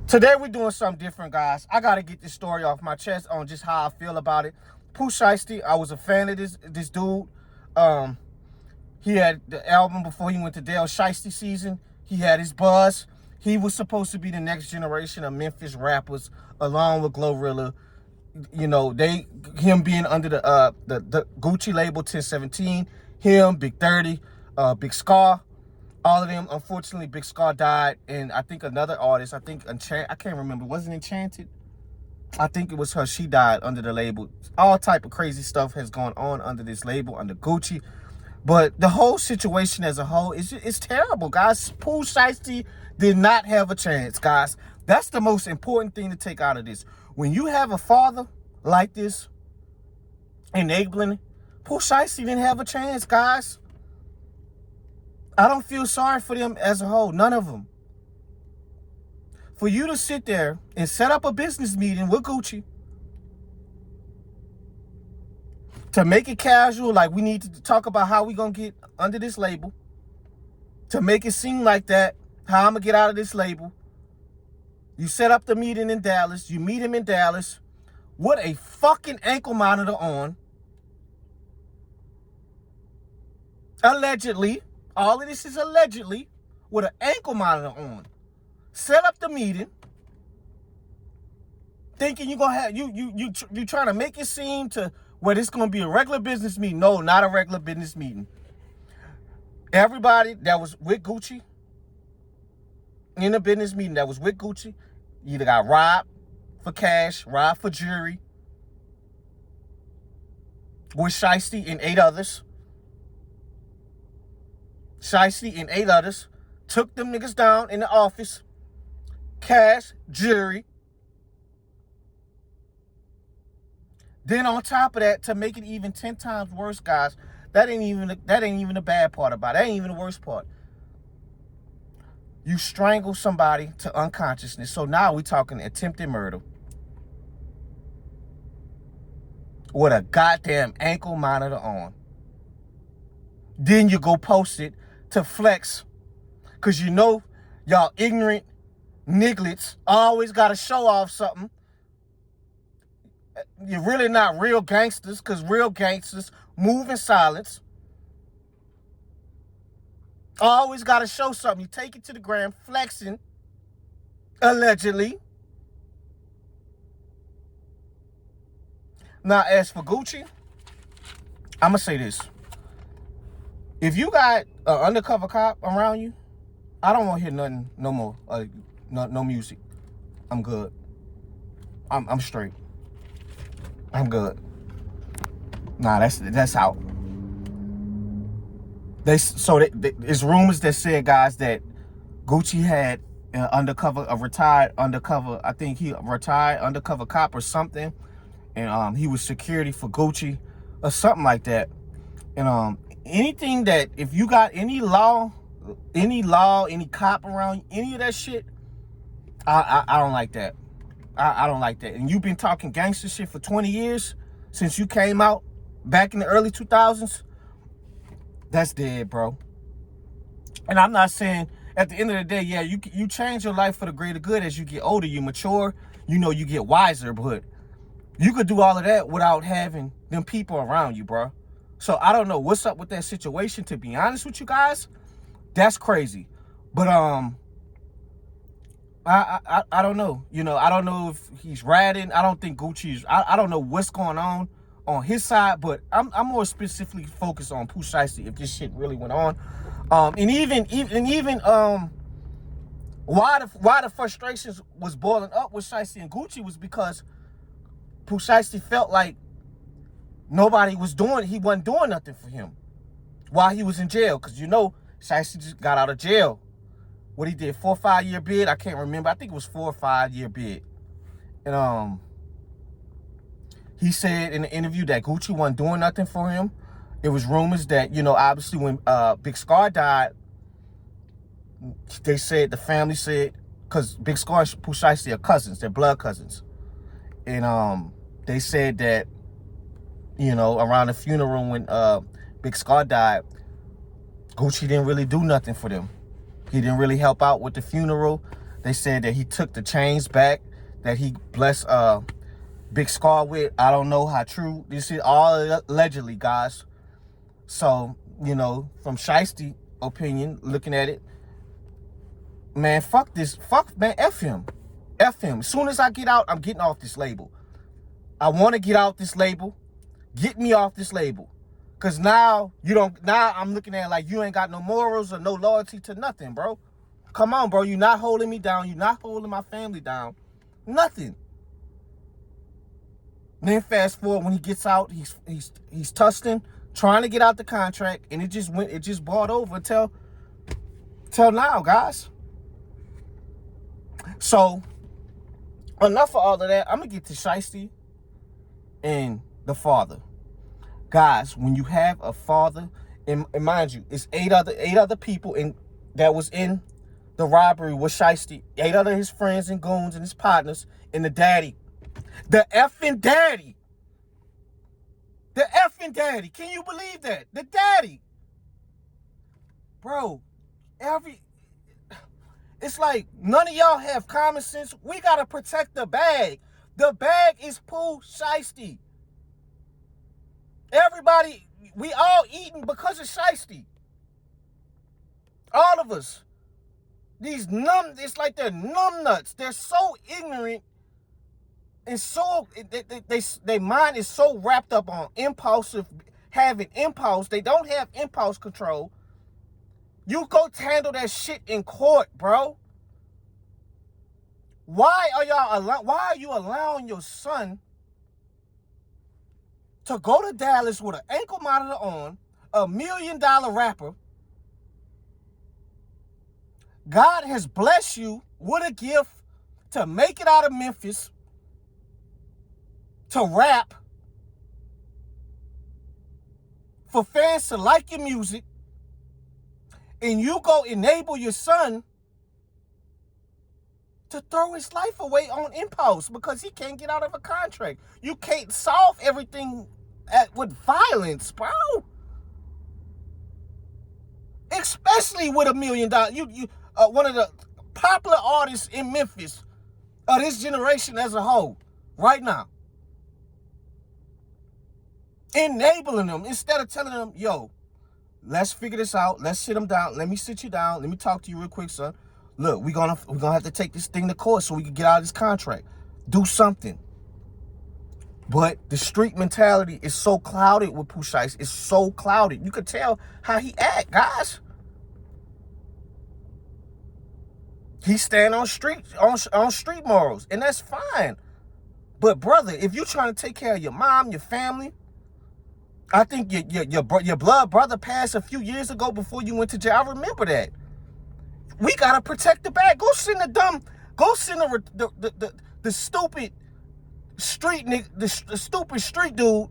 Today we're doing something different, guys. I gotta get this story off my chest on just how I feel about it. Pooh Shiesty, I was a fan of this dude. He had the album before he went to Dale Shiesty season. He had his buzz. He was supposed to be the next generation of Memphis rappers, along with Glorilla. You know, him being under the Gucci label 1017, him, Big 30, Big Scar. All of them, unfortunately, Big Scar died, and I think another artist, I can't remember, wasn't Enchanted? I think it was her. She died under the label. All type of crazy stuff has gone on under this label, under Gucci. But the whole situation as a whole is terrible, guys. Pooh Shiesty did not have a chance, guys. That's the most important thing to take out of this. When you have a father like this, enabling, Pooh Shiesty didn't have a chance, guys. I don't feel sorry for them as a whole. None of them. For you to sit there and set up a business meeting with Gucci to make it casual, like we need to talk about how we going to get under this label, to make it seem like that, how I'm going to get out of this label. You set up the meeting in Dallas. You meet him in Dallas with a fucking ankle monitor on. Allegedly. All of this is allegedly with an ankle monitor on. Set up the meeting, thinking you're gonna have you trying to make it seem to where it's gonna be a regular business meeting. No, not a regular business meeting. Everybody that was with Gucci in the business meeting that was with Gucci either got robbed for cash, robbed for jewelry, with Shiesty and 8 others. Shiesty and 8 others took them niggas down in the office. Cash, jewelry. Then on top of that, to make it even 10 times worse, guys, that ain't even the bad part about it. That ain't even the worst part. You strangle somebody to unconsciousness. So now we talking attempted murder with a goddamn ankle monitor on. Then you go post it to flex, because you know y'all ignorant nigglets always got to show off something. You're really not real gangsters, because real gangsters move in silence. Always got to show something. You take it to the gram, flexing, allegedly. Now, as for Gucci, I'm going to say this. If you got an undercover cop around you, I don't want to hear nothing no more. No music. I'm good. I'm straight. I'm good. Nah, that's out. There's rumors that said, guys, that Gucci had a retired undercover. I think he retired undercover cop or something, and he was security for Gucci or something like that. And anything that, if you got any law, any cop around, any of that shit, I don't like that. I don't like that. And you've been talking gangster shit for 20 years since you came out back in the early 2000s. That's dead, bro. And I'm not saying, at the end of the day, yeah, you change your life for the greater good as you get older, you mature, you get wiser, but you could do all of that without having them people around you, bro. So I don't know what's up with that situation, to be honest with you guys. That's crazy. But I don't know. I don't know if he's ratting. I don't think Gucci's, I don't know what's going on his side, but I'm more specifically focused on Pooh Shiesty if this shit really went on. And even why the frustrations was boiling up with Shiesty and Gucci was because Pooh Shiesty felt like he wasn't doing nothing for him while he was in jail. Because Shiesty just got out of jail. What he did, 4 or 5 year bid, I can't remember. I think it was 4 or 5 year bid. And he said in the interview that Gucci wasn't doing nothing for him. It was rumors that, obviously when Big Scar died, the family said, because Big Scar and Pooh Shiesty are cousins, they're blood cousins. And they said that, around the funeral when Big Scar died, Gucci didn't really do nothing for them. He didn't really help out with the funeral. They said that he took the chains back that he blessed Big Scar with. I don't know how true this is. All allegedly, guys. So, you know, from Shiesty opinion, looking at it, man, fuck this. Fuck, man, F him. F him. As soon as I get out, I'm getting off this label. I want to get out this label. Get me off this label. Because now I'm looking at it like you ain't got no morals or no loyalty to nothing, bro. Come on, bro. You're not holding me down. You're not holding my family down. Nothing. And then fast forward, when he gets out, he's tussling, trying to get out the contract, and it just boiled over till now, guys. So, enough of all of that. I'm gonna get to Shiesty and the father. Guys, when you have a father, and mind you, it's eight other people that was in the robbery with Shiesty, 8 other his friends and goons and his partners, and the daddy. The effing daddy. The effing daddy. Can you believe that? The daddy. Bro, it's like none of y'all have common sense. We gotta protect the bag. The bag is Pooh Shiesty. Everybody, we all eating because of Shiesty. All of us. It's like they're numb nuts. They're so ignorant and so, their mind is so wrapped up on having impulse. They don't have impulse control. You go handle that shit in court, bro. Why are you allowing your son to go to Dallas with an ankle monitor on, $1 million rapper? God has blessed you with a gift to make it out of Memphis, to rap, for fans to like your music, and you go enable your son to throw his life away on impulse because he can't get out of a contract. You can't solve everything with violence, bro. Especially with $1 million. You one of the popular artists in Memphis of this generation as a whole, right now. Enabling them instead of telling them, yo, let's figure this out. Let's sit them down. Let me sit you down. Let me talk to you real quick, son. Look, we're gonna have to take this thing to court so we can get out of this contract. Do something. But the street mentality is so clouded with Pooh Shiesty. It's so clouded. You could tell how he act, guys. He stand on street morals, and that's fine. But brother, if you're trying to take care of your mom, your family, I think your blood brother passed a few years ago before you went to jail. I remember that. We gotta protect the bag. Go send the stupid street nigga, the stupid street dude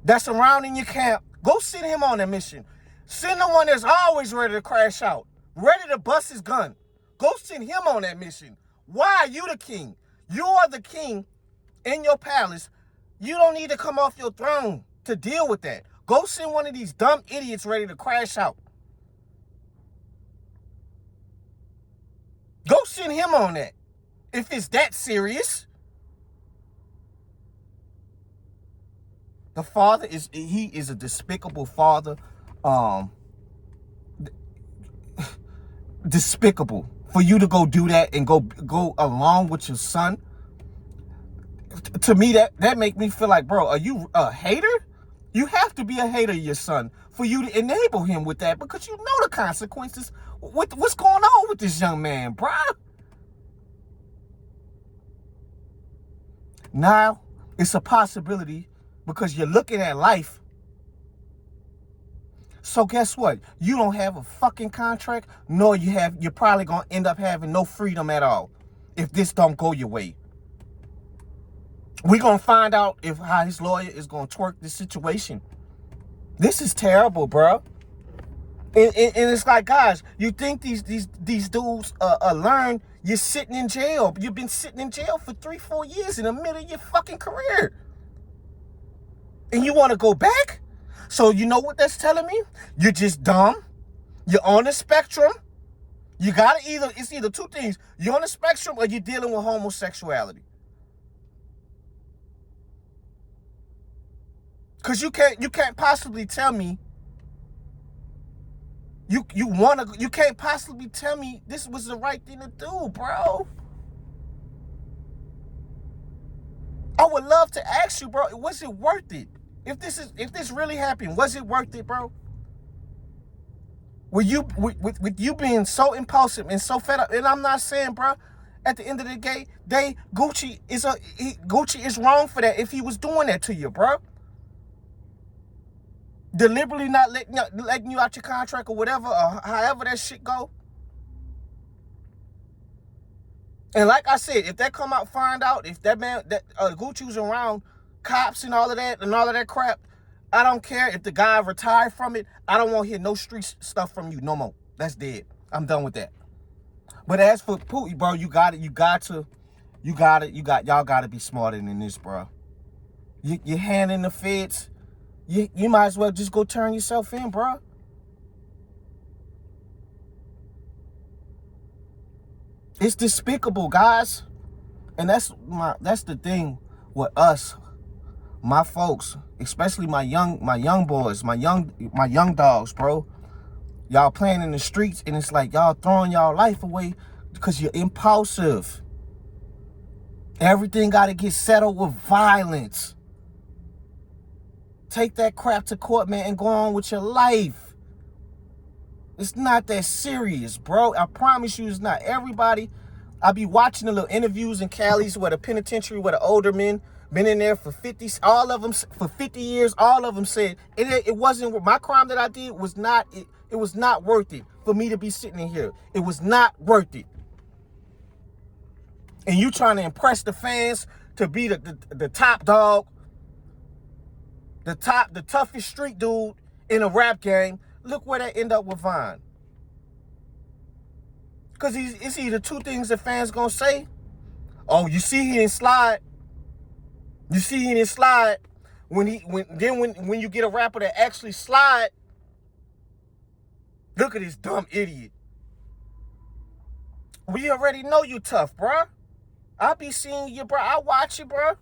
that's around in your camp. Go send him on a mission. Send the one that's always ready to crash out, ready to bust his gun. Go send him on that mission. Why are you the king? You are the king in your palace. You don't need to come off your throne to deal with that. Go send one of these dumb idiots ready to crash out. Go send him on that. If it's that serious. The father is a despicable father. Despicable. For you to go do that and go along with your son. To me, that make me feel like, bro, are you a hater? You have to be a hater of your son for you to enable him with that, because you know the consequences. What's going on with this young man, bro? Now, it's a possibility because you're looking at life. So guess what? You don't have a fucking contract, nor you're probably going to end up having no freedom at all if this don't go your way. We're going to find out how his lawyer is going to twerk this situation. This is terrible, bro. And it's like, guys, you think these dudes learn? You're sitting in jail. You've been sitting in jail for 3-4 years in the middle of your fucking career. And you want to go back? So you know what that's telling me? You're just dumb. You're on the spectrum. You gotta it's either two things. You're on the spectrum or you're dealing with homosexuality. Cause you can't possibly tell me you can't possibly tell me this was the right thing to do, bro. I would love to ask you, bro, was it worth it? If this really happened, was it worth it, bro? With you being so impulsive and so fed up, and I'm not saying, bro, at the end of the day, Gucci is wrong for that if he was doing that to you, bro. Deliberately not letting you out your contract or whatever, or however that shit go. And like I said, if that come out, find out if that man, that Gucci was around cops and all of that crap, I don't care if the guy retired from it. I don't want to hear no street stuff from you no more. That's dead. I'm done with that. But as for Pooh, bro, y'all gotta be smarter than this, bro. You're handing the feds. You might as well just go turn yourself in, bro. It's despicable, guys. And that's the thing with us, my folks, especially my young boys, my young dogs, bro. Y'all playing in the streets, and it's like y'all throwing y'all life away because you're impulsive. Everything got to get settled with violence. Take that crap to court, man, and go on with your life. It's not that serious, bro. I promise you it's not. Everybody, I be watching the little interviews in Cali's where the penitentiary, where the older men been in there for 50, all of them for 50 years, all of them said, it wasn't, my crime that I did was not, it was not worth it for me to be sitting in here. It was not worth it. And you trying to impress the fans to be the top dog, the toughest street dude in a rap game. Look where that end up with Vine. Because it's either two things that fans gonna say. Oh, you see he didn't slide. You see he didn't slide. When you get a rapper that actually slide, look at this dumb idiot. We already know you tough, bro. I be seeing you, bro. I watch you, bro.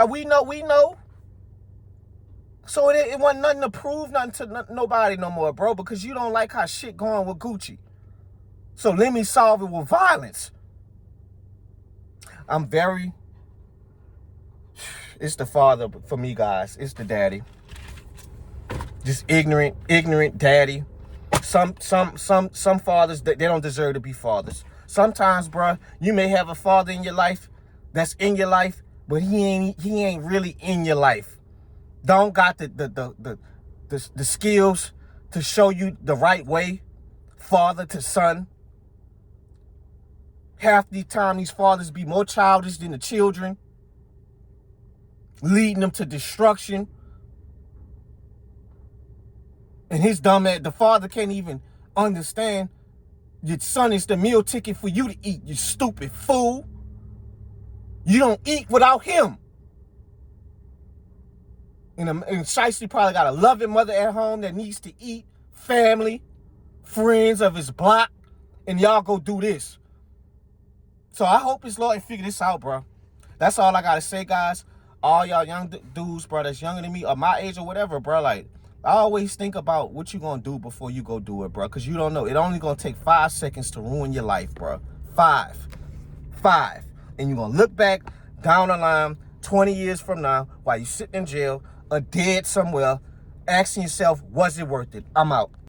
We know. So it wasn't nothing to prove nothing to nobody no more, bro, because you don't like how shit going with Gucci. So let me solve it with violence. It's the father for me, guys. It's the daddy. Just ignorant daddy. Some fathers, they don't deserve to be fathers. Sometimes, bro, you may have a father in your life that's in your life, but he ain't really in your life. Don't got the skills to show you the right way, father to son. Half the time, these fathers be more childish than the children, leading them to destruction. And his dumb ass, the father can't even understand your son is the meal ticket for you to eat, you stupid fool. You don't eat without him. And Shiesty probably got a loving mother at home that needs to eat, family, friends of his block, and y'all go do this. So I hope his Lord figure this out, bro. That's all I got to say, guys. All y'all young dudes, bro, that's younger than me or my age or whatever, bro, like, I always think about what you going to do before you go do it, bro, because you don't know. It only going to take 5 seconds to ruin your life, bro. 5. And you're going to look back down the line 20 years from now while you're sitting in jail or dead somewhere, asking yourself, was it worth it? I'm out.